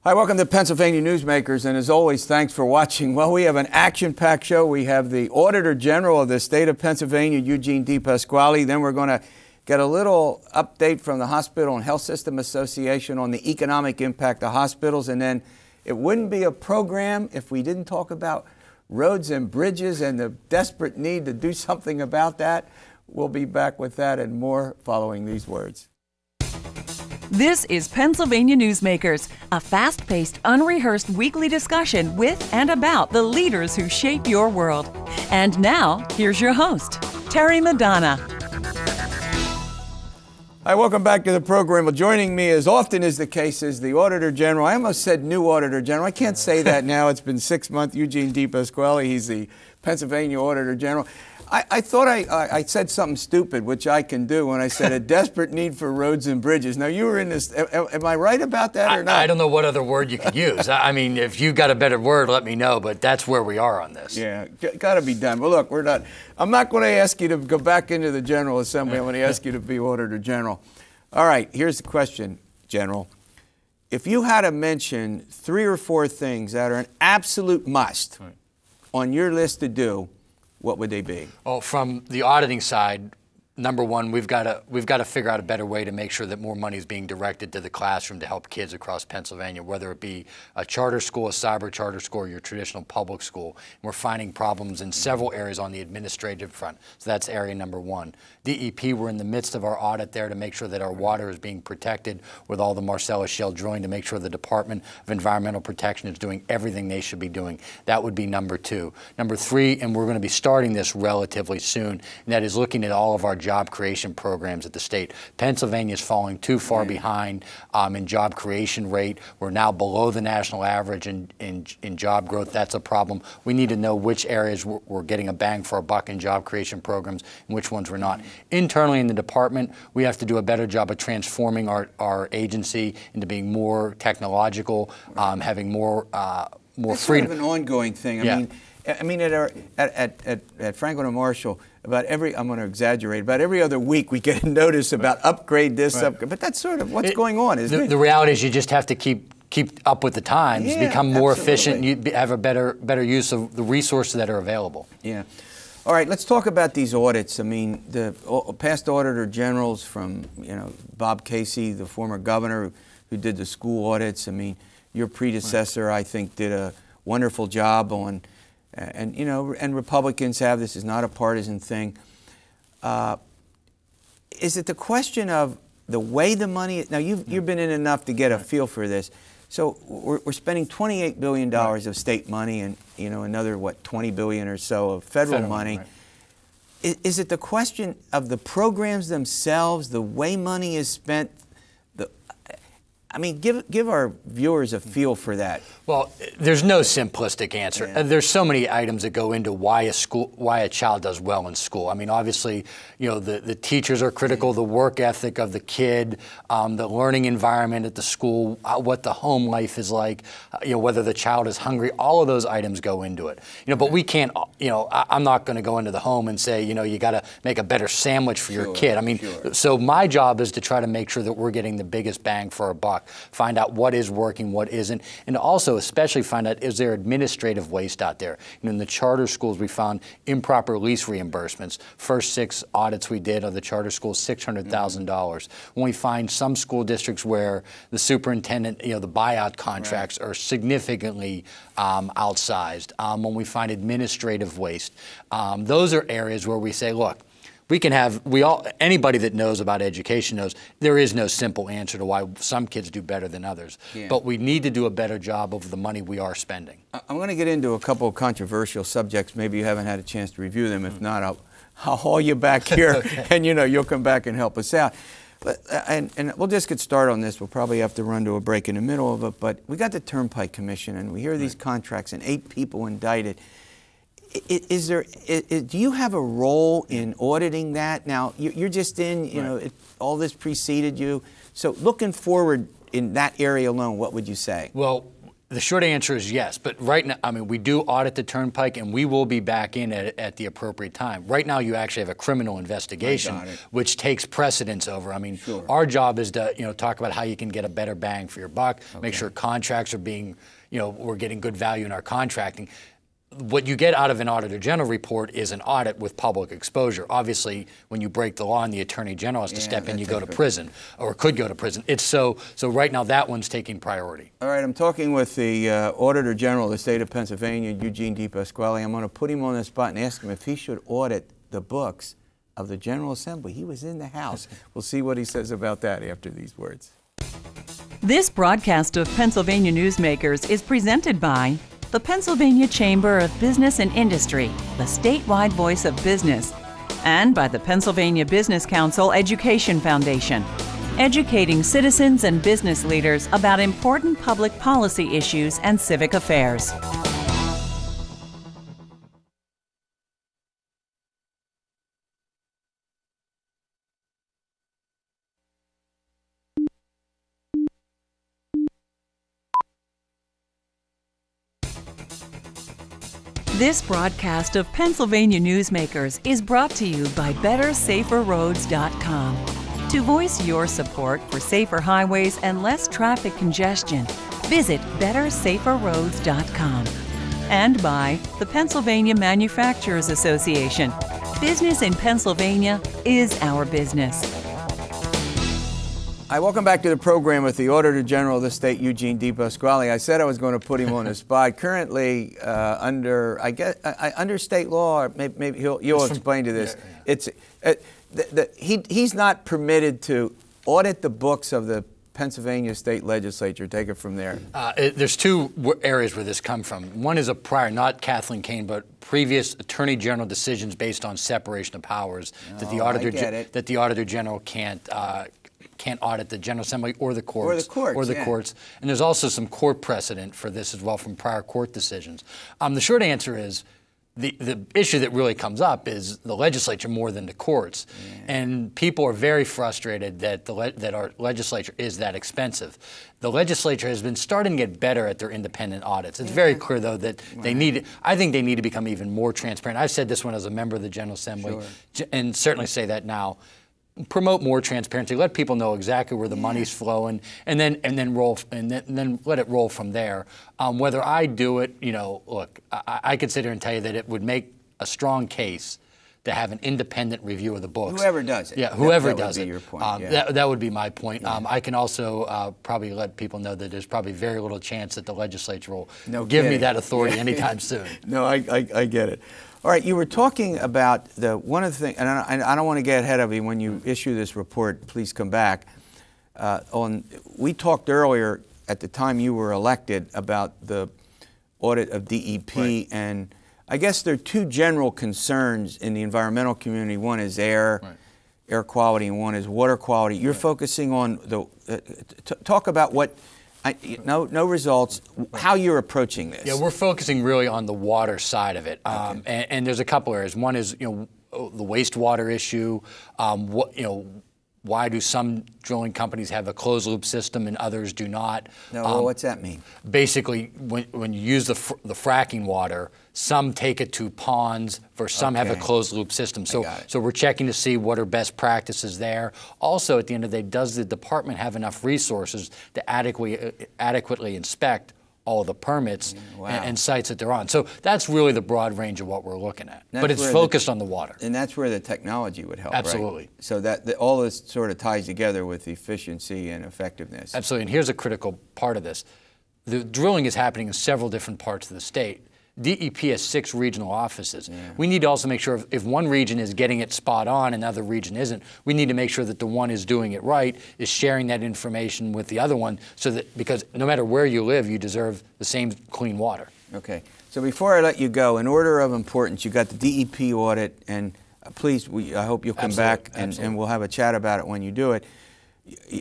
Hi, welcome to Pennsylvania Newsmakers, and as always, thanks for watching. Well, we have an action-packed show. We have the Auditor General of the state of Pennsylvania, Eugene DePasquale. Then we're going to get a little update from the Hospital and Healthsystem Association on the economic impact of hospitals. And then it wouldn't be a program if we didn't talk about roads and bridges and the desperate need to do something about that. We'll be back with that and more following these words. This is Pennsylvania Newsmakers, a fast-paced, unrehearsed weekly discussion with and about the leaders who shape your world. And now, here's your host, Terry Madonna. Hi, welcome back to the program. Well, joining me, as often is the case, is the Auditor General. I almost said new Auditor General. I can't say that now. It's been 6 months. Eugene DePasquale, he's the Pennsylvania Auditor General. I thought I said something stupid, which I can do, when I said a desperate need for roads and bridges. Now, you were in this. Am I right about that or not? I don't know what other word you could use. I mean, if you got a better word, let me know, but that's where we are on this. Yeah, got to be done. Well, look, I'm not going to ask you to go back into the General Assembly. I'm going to ask you to be Auditor General. All right, here's the question, General. If you had to mention 3 or 4 things that are an absolute must on your list to do, what would they be? Well, from the auditing side, number one, we've got to figure out a better way to make sure that more money is being directed to the classroom to help kids across Pennsylvania, whether it be a charter school, a cyber charter school, or your traditional public school. We're finding problems in several areas on the administrative front. So that's area number one. DEP, we're in the midst of our audit there to make sure that our water is being protected with all the Marcellus Shale drilling, to make sure the Department of Environmental Protection is doing everything they should be doing. That would be number 2. Number 3, and we're going to be starting this relatively soon, and that is looking at all of our job creation programs at the state. Pennsylvania is falling too far behind in job creation rate. We're now below the national average in job growth. That's a problem. We need to know which areas we're getting a bang for our buck in job creation programs and which ones we're not. Internally in the department, we have to do a better job of transforming our agency into being more technological, having more That's freedom. Sort of an ongoing thing. I mean, at Franklin and Marshall, I'm going to exaggerate, about every other week we get a notice about upgrade this, upgrade. But that's sort of what's going on, isn't it? The reality is you just have to keep up with the times, become more efficient, you have a better use of the resources that are available. Yeah. All right, let's talk about these audits. I mean, the past Auditor Generals from, Bob Casey, the former governor who did the school audits. I mean, your predecessor, I think, did a wonderful job on, and Republicans have. This is not a partisan thing. Is it the question of the way the money? Now, you've been in enough to get a feel for this. So we're spending $28 billion of state money and, another, $20 billion or so of federal money. Right. Is it the question of the programs themselves, the way money is spent? Give our viewers a feel for that. Well, there's no simplistic answer. Yeah. There's so many items that go into why a child does well in school. I mean, obviously, the teachers are critical, the work ethic of the kid, the learning environment at the school, what the home life is like, whether the child is hungry. All of those items go into it. But we can't. I'm not going to go into the home and say, you got to make a better sandwich for your kid. I mean, so my job is to try to make sure that we're getting the biggest bang for our buck. Find out what is working, what isn't, and also especially find out, is there administrative waste out there? In the charter schools, we found improper lease reimbursements. First 6 audits we did of the charter schools, $600,000. When we find some school districts where the superintendent, the buyout contracts are significantly outsized. When we find administrative waste, those are areas where we say, look, anybody that knows about education knows there is no simple answer to why some kids do better than others. Yeah. But we need to do a better job of the money we are spending. I'm going to get into a couple of controversial subjects. Maybe you haven't had a chance to review them. If not, I'll haul you back here, okay. And you'll come back and help us out. But, and we'll just get started on this. We'll probably have to run to a break in the middle of it. But we got the Turnpike Commission, and we hear these contracts and 8 people indicted. Do you have a role in auditing that? Now, you're just in, all this preceded you. So looking forward in that area alone, what would you say? Well, The short answer is yes, but right now, I mean, we do audit the Turnpike, and we will be back in at the appropriate time. Right now, you actually have a criminal investigation, which takes precedence over. I mean, our job is to, talk about how you can get a better bang for your buck, make sure contracts are being, we're getting good value in our contracting. What you get out of an Auditor General report is an audit with public exposure. Obviously, when you break the law and the Attorney General has to step in, you go to prison, or could go to prison. It's so right now that one's taking priority. All right, I'm talking with the Auditor General of the state of Pennsylvania, Eugene DePasquale. I'm going to put him on the spot and ask him if he should audit the books of the General Assembly. He was in the House. We'll see what he says about that after these words. This broadcast of Pennsylvania Newsmakers is presented by the Pennsylvania Chamber of Business and Industry, the statewide voice of business, and by the Pennsylvania Business Council Education Foundation, educating citizens and business leaders about important public policy issues and civic affairs. This broadcast of Pennsylvania Newsmakers is brought to you by BetterSaferRoads.com. To voice your support for safer highways and less traffic congestion, visit BetterSaferRoads.com. And by the Pennsylvania Manufacturers Association. Business in Pennsylvania is our business. Hi, welcome back to the program with the Auditor General of the state, Eugene DePasquale. I said I was going to put him on the spot. Currently, under state law, maybe you'll explain to this. He's not permitted to audit the books of the Pennsylvania state legislature. Take it from there. There's two areas where this comes from. One is a prior, not Kathleen Kane, but previous Attorney General decisions based on separation of powers that the Auditor General can't audit the General Assembly or the courts. Courts. And there's also some court precedent for this as well from prior court decisions. The short answer is the issue that really comes up is the legislature more than the courts. And people are very frustrated that that our legislature is that expensive. The legislature has been starting to get better at their independent audits. It's very clear, though, that I think they need to become even more transparent. I've said this when I was a member of the General Assembly, and certainly say that now. Promote more transparency. Let people know exactly where the money's flowing, and then let it roll from there. Whether I do it, look, I could sit here and tell you that it would make a strong case to have an independent review of the books. Whoever does it. Yeah, whoever does it. That would be your point. That would be my point. I can also probably let people know that there's probably very little chance that the legislature will give me that authority anytime soon. No, I get it. All right, you were talking about one of the things, and I don't want to get ahead of you. When you issue this report, please come back. We talked earlier at the time you were elected about the audit of DEP, and I guess there are two general concerns in the environmental community. One is air quality, and one is water quality. You're focusing on talk about what. No results. How you're approaching this? Yeah, we're focusing really on the water side of it, and there's a couple areas. One is the wastewater issue. Why do some drilling companies have a closed loop system and others do not? What's that mean? Basically, when you use the fracking water, some take it to ponds, versus some have a closed loop system. So we're checking to see what are best practices there. Also, at the end of the day, does the department have enough resources to adequately inspect all of the permits and sites that they're on? So that's really the broad range of what we're looking at. But it's focused on the water. And that's where the technology would help, Absolutely. Right? So that all this sort of ties together with efficiency and effectiveness. Absolutely. And here's a critical part of this. The drilling is happening in several different parts of the state. DEP has 6 regional offices. We need to also make sure if one region is getting it spot on and another region isn't, we need to make sure that the one is doing it right, is sharing that information with the other one, so that, because no matter where you live, you deserve the same clean water. Okay. So before I let you go, in order of importance, you got the DEP audit, and please, I hope you'll come back and we'll have a chat about it when you do it.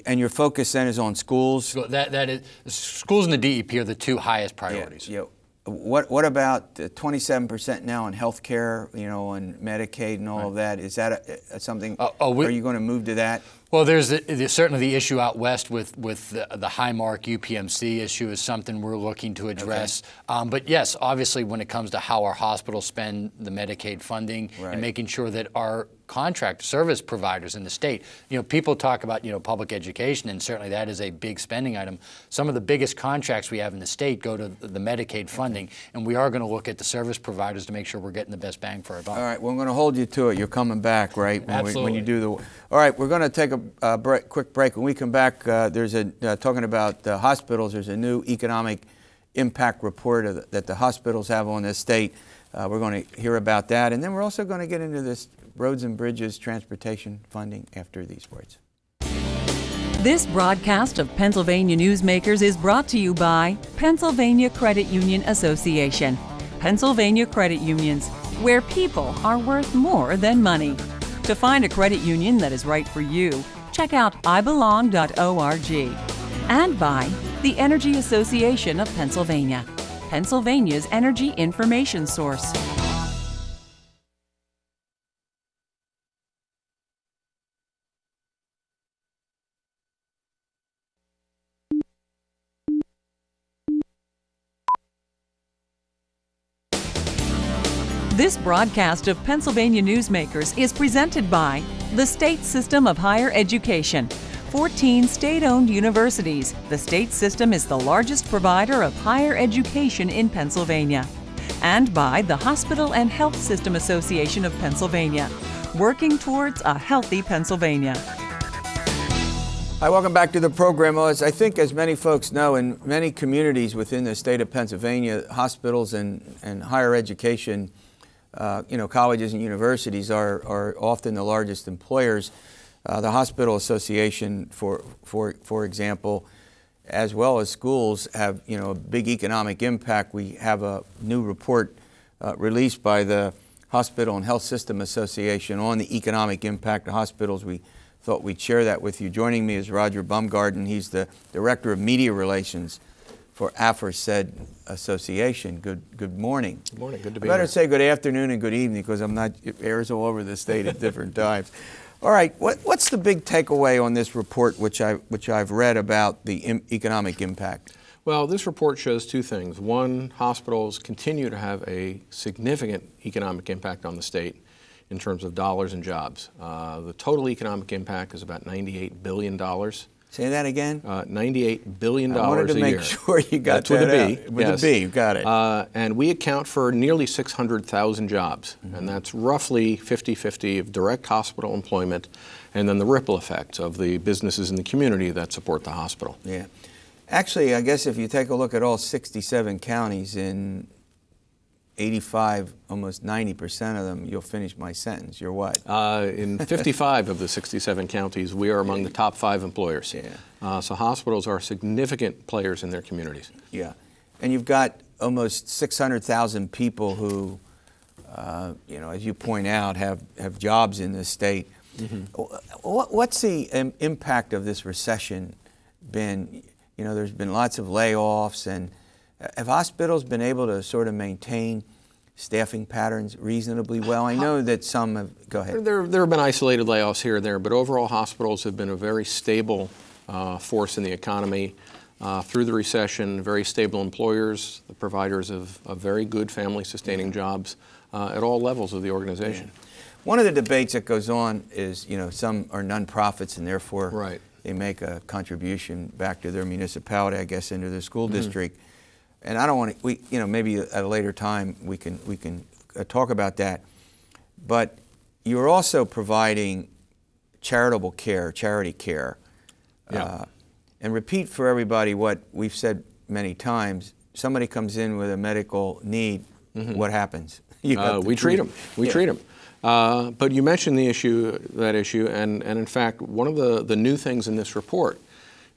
And your focus then is on schools? So that is, schools and the DEP are the 2 highest priorities. Yeah. What about 27% now in health care, and Medicaid and all of that? Is that something, are you going to move to that? Well, there's certainly the issue out west with the Highmark UPMC issue is something we're looking to address. Okay. But yes, obviously when it comes to how our hospitals spend the Medicaid funding and making sure that our contract service providers in the state, people talk about, public education, and certainly that is a big spending item. Some of the biggest contracts we have in the state go to the Medicaid funding, and we are going to look at the service providers to make sure we're getting the best bang for our buck. All right, well, I'm going to hold you to it. You're coming back, right? Absolutely. When you do the. All right, we're going to take a quick break. When we come back, there's talking about hospitals. There's a new economic impact report that the hospitals have on this state. We're going to hear about that, and then we're also going to get into this roads and bridges transportation funding after these words. This broadcast of Pennsylvania Newsmakers is brought to you by Pennsylvania Credit Union Association. Pennsylvania Credit Unions, where people are worth more than money. To find a credit union that is right for you, check out ibelong.org. And by the Energy Association of Pennsylvania, Pennsylvania's energy information source. This broadcast of Pennsylvania Newsmakers is presented by the State System of Higher Education. 14 state-owned universities. The state system is the largest provider of higher education in Pennsylvania. And by the Hospital and Healthsystem Association of Pennsylvania, working towards a healthy Pennsylvania. Hi, welcome back to the program. Well, I think as many folks know, in many communities within the state of Pennsylvania, hospitals and higher education, colleges and universities are often the largest employers. The Hospital Association, for example, as well as schools, have a big economic impact. We have a new report released by the Hospital and Healthsystem Association on the economic impact of hospitals. We thought we'd share that with you. Joining me is Roger Baumgarten. He's the Director of Media Relations for aforesaid association. Good morning. Good morning. Good to be here. I better here. say good afternoon and good evening because it airs all over the state at different times. All right, what's the big takeaway on this report, which I've read about the economic impact? Well, this report shows two things. One, hospitals continue to have a significant economic impact on the state in terms of dollars and jobs. The total economic impact is about $98 billion. Say that again? $98 billion a year. I wanted to make sure you got that out. With a B, you got it. And we account for nearly 600,000 jobs, and that's roughly 50-50 of direct hospital employment and then the ripple effects of the businesses in the community that support the hospital. Yeah. Actually, I guess if you take a look at all 67 counties in 85, almost 90% of them, you'll finish my sentence. You're what? In 55 of the 67 counties, we are among the top 5 employers. Yeah. So hospitals are significant players in their communities. Yeah. And you've got almost 600,000 people who, as you point out, have jobs in this state. Mm-hmm. What's the impact of this recession been? There's been lots of layoffs, and have hospitals been able to sort of maintain staffing patterns reasonably well? I know that some have. Go ahead. There have been isolated layoffs here and there, but overall hospitals have been a very stable force in the economy through the recession, very stable employers, the providers of very good family-sustaining jobs at all levels of the organization. Yeah. One of the debates that goes on is, some are nonprofits and therefore they make a contribution back to their municipality, I guess, into their school district. And I don't want to, maybe at a later time we can talk about that. But you're also providing charitable care, charity care. Yeah. And repeat for everybody what we've said many times. Somebody comes in with a medical need, what happens? We treat them. We treat them. But you mentioned that issue, and in fact, one of the new things in this report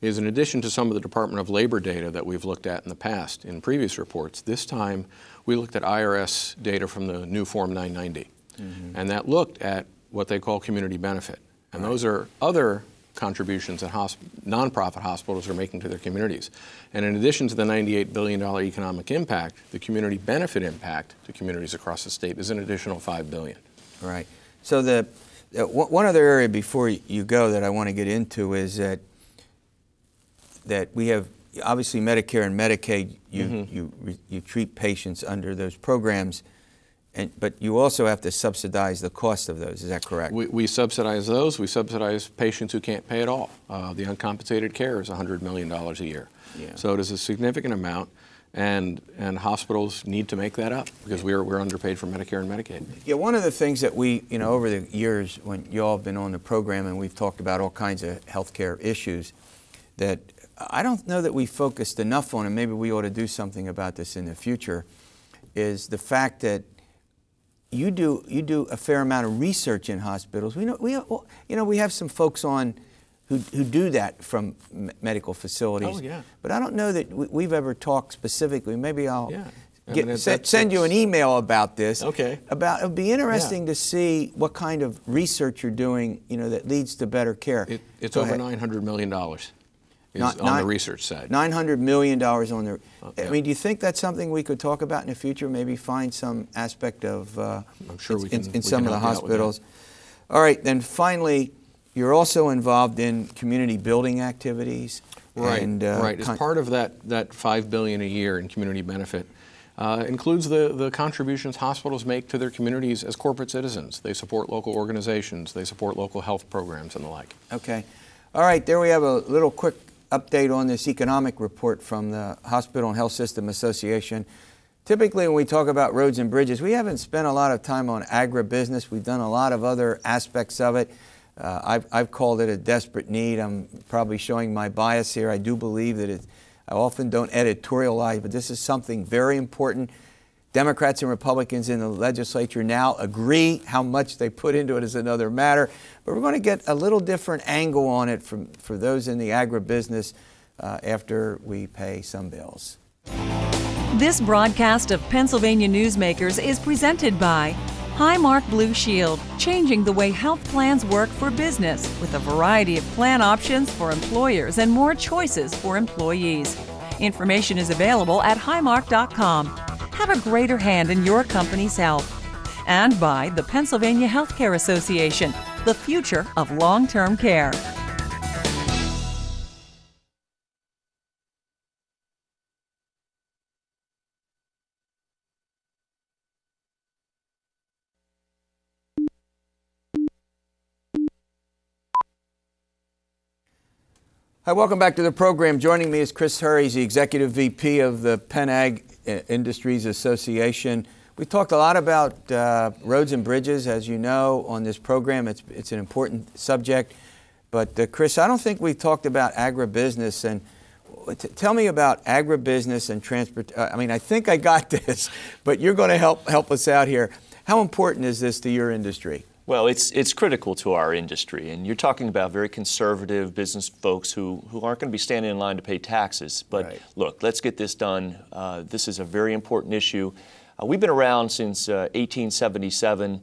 is, in addition to some of the Department of Labor data that we've looked at in the past in previous reports, this time we looked at IRS data from the new Form 990. And that looked at what they call community benefit. And those are other contributions that nonprofit hospitals are making to their communities. And in addition to the $98 billion economic impact, the community benefit impact to communities across the state is an additional $5 billion. Right. So the one other area before you go that I want to get into is that we have obviously Medicare and Medicaid. You treat patients under those programs, but you also have to subsidize the cost of those. Is that correct? We subsidize those. We subsidize patients who can't pay at all. The uncompensated care is $100 million a year. Yeah. So it is a significant amount, and hospitals need to make that up because we're underpaid for Medicare and Medicaid. Yeah, one of the things that we, over the years when you all have been on the program and we've talked about all kinds of healthcare issues that I don't know that we focused enough on, and maybe we ought to do something about this in the future, is the fact that you do a fair amount of research in hospitals. We have some folks on who do that from medical facilities. Oh, yeah. But I don't know that we've ever talked specifically. Maybe I'll Yeah. send you an email about this. Okay. It'd be interesting to see what kind of research you're doing, that leads to better care. It's over $900 million on the research side. $900 million on the. Okay. I mean, do you think that's something we could talk about in the future? Maybe find some aspect of. I'm sure we can. In some of the hospitals. All right. Then finally, you're also involved in community building activities. Right. And, right. As part of that $5 billion a year in community benefit. Includes the contributions hospitals make to their communities as corporate citizens. They support local organizations. They support local health programs and the like. Okay. All right. There we have a little quick update on this economic report from the Hospital and Healthsystem Association. Typically when we talk about roads and bridges, we haven't spent a lot of time on agribusiness. We've done a lot of other aspects of it. I've called it a desperate need. I'm probably showing my bias here. I do believe that I often don't editorialize, but this is something very important. Democrats and Republicans in the legislature now agree. How much they put into it is another matter. But we're going to get a little different angle on it for those in the agribusiness after we pay some bills. This broadcast of Pennsylvania Newsmakers is presented by Highmark Blue Shield, changing the way health plans work for business with a variety of plan options for employers and more choices for employees. Information is available at highmark.com. Have a greater hand in your company's health. And by the Pennsylvania Healthcare Association, the future of long-term care. Hi, welcome back to the program. Joining me is Chris Herr. He's the Executive VP of the PennAG Industries Association. We talked a lot about roads and bridges, as you know, on this program. It's an important subject. But Chris, I don't think we've talked about agribusiness. And tell me about agribusiness and transport. I mean, I think I got this, but you're going to help us out here. How important is this to your industry? Well, it's critical to our industry, and you're talking about very conservative business folks who aren't going to be standing in line to pay taxes. But right. Look, let's get this done. This is a very important issue. We've been around since 1877.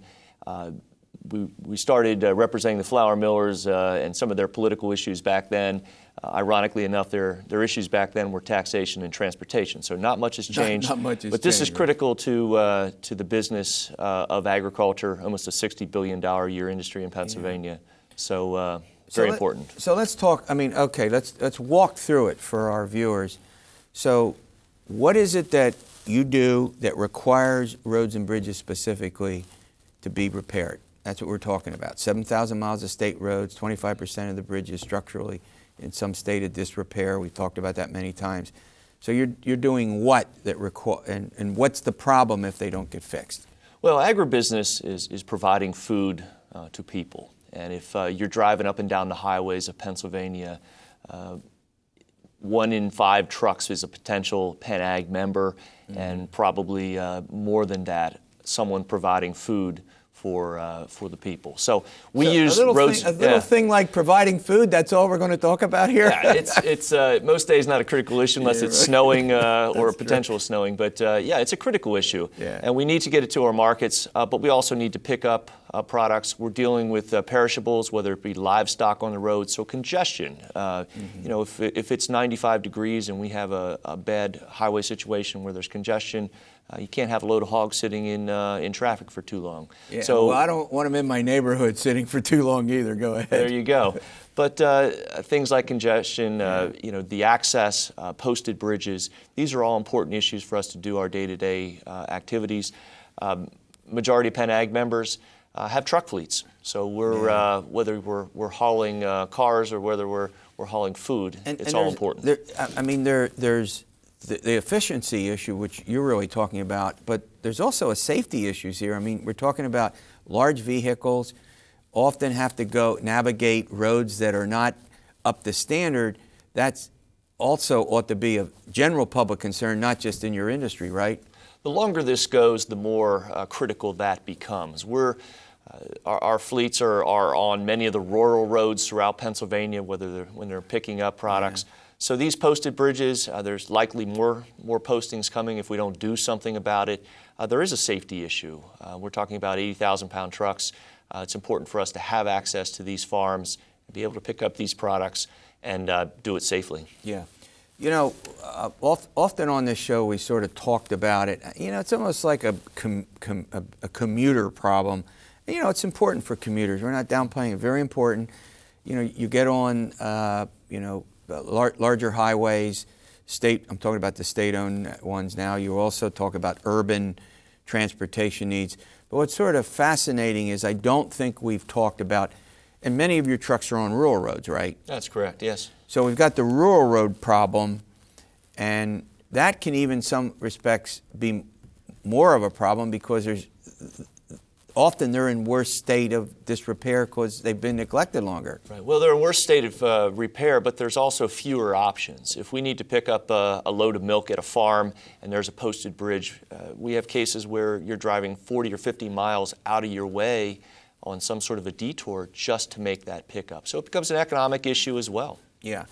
We started representing the flour millers and some of their political issues back then. Ironically enough, their issues back then were taxation and transportation. So not much has changed. Not much has but this changed, is critical to the business of agriculture, almost a $60 billion a year industry in Pennsylvania. Yeah. So very important. So let's talk, okay, let's walk through it for our viewers. So what is it that you do that requires roads and bridges specifically to be repaired? That's what we're talking about. 7,000 miles of state roads, 25% of the bridges structurally in some state of disrepair. We've talked about that many times. So you're doing what that and what's the problem if they don't get fixed? Well, agribusiness is providing food to people. And if you're driving up and down the highways of Pennsylvania, 1 in 5 trucks is a potential PennAG member, and probably more than that, someone providing food for the people. So we use roads. A little thing like providing food, that's all we're going to talk about here? Yeah, it's most days not a critical issue unless it's snowing or a potential of snowing. But yeah, it's a critical issue. Yeah. And we need to get it to our markets, but we also need to pick up products. We're dealing with perishables, whether it be livestock on the road. So congestion, you know, if it's 95 degrees and we have a bad highway situation where there's congestion, you can't have a load of hogs sitting in traffic for too long. Yeah. So well, I don't want them in my neighborhood sitting for too long either. Go ahead. There you go. But things like congestion, the access, posted bridges, these are all important issues for us to do our day-to-day activities. Majority of PennAG members have truck fleets, so we're whether we're hauling cars or whether we're hauling food, it's all important. There's the efficiency issue, which you're really talking about, but there's also a safety issues here. I mean, we're talking about large vehicles often have to navigate roads that are not up to standard. That's also ought to be a general public concern, not just in your industry, right? The longer this goes, the more critical that becomes. Our fleets are on many of the rural roads throughout Pennsylvania, when they're picking up products. Yeah. So these posted bridges, there's likely more postings coming if we don't do something about it. There is a safety issue. We're talking about 80,000-pound trucks. It's important for us to have access to these farms, be able to pick up these products, and do it safely. Yeah. You know, often on this show we sort of talked about it. You know, it's almost like a commuter problem. You know, it's important for commuters. We're not downplaying it. Very important. You know, you get on, larger highways, I'm talking about the state-owned ones now. You also talk about urban transportation needs. But what's sort of fascinating is I don't think we've talked about, and many of your trucks are on rural roads, right? That's correct, yes. So we've got the rural road problem, and that can even in some respects be more of a problem because often they're in worse state of disrepair because they've been neglected longer. Right. Well, they're in worse state of repair, but there's also fewer options. If we need to pick up a load of milk at a farm and there's a posted bridge, we have cases where you're driving 40 or 50 miles out of your way on some sort of a detour just to make that pickup. So it becomes an economic issue as well. Yeah.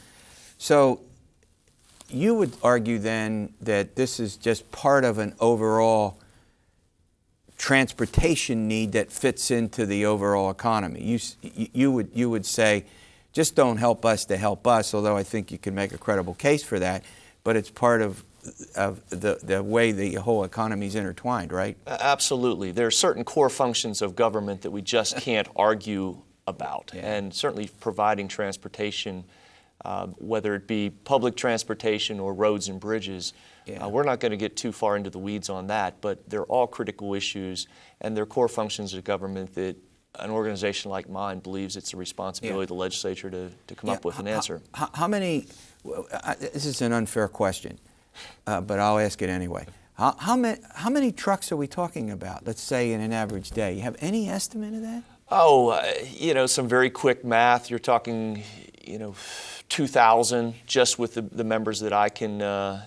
So you would argue then that this is just part of an overall transportation need that fits into the overall economy. You would say, just don't help us to help us, although I think you can make a credible case for that, but it's part of the way the whole economy is intertwined, right? Absolutely. There are certain core functions of government that we just can't argue about, and certainly providing transportation, whether it be public transportation or roads and bridges. We're not going to get too far into the weeds on that, but they're all critical issues, and they're core functions of government that an organization like mine believes it's the responsibility of the legislature to come up with an answer. How many, this is an unfair question, but I'll ask it anyway. How many trucks are we talking about, let's say in an average day? You have any estimate of that? Oh, some very quick math. You're talking, 2,000 just with the members that I can,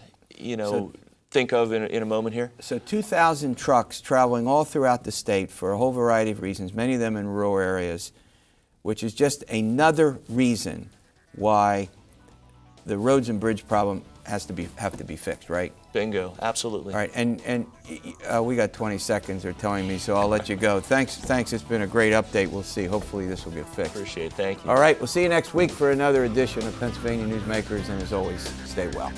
think of in a moment here. So 2,000 trucks traveling all throughout the state for a whole variety of reasons, many of them in rural areas, which is just another reason why the roads and bridge problem have to be fixed, right? Bingo, absolutely. All right, and we got 20 seconds, they're telling me, so I'll let you go. Thanks, it's been a great update. We'll see. Hopefully this will get fixed. Appreciate it, thank you. All right, we'll see you next week for another edition of Pennsylvania Newsmakers, and as always, stay well.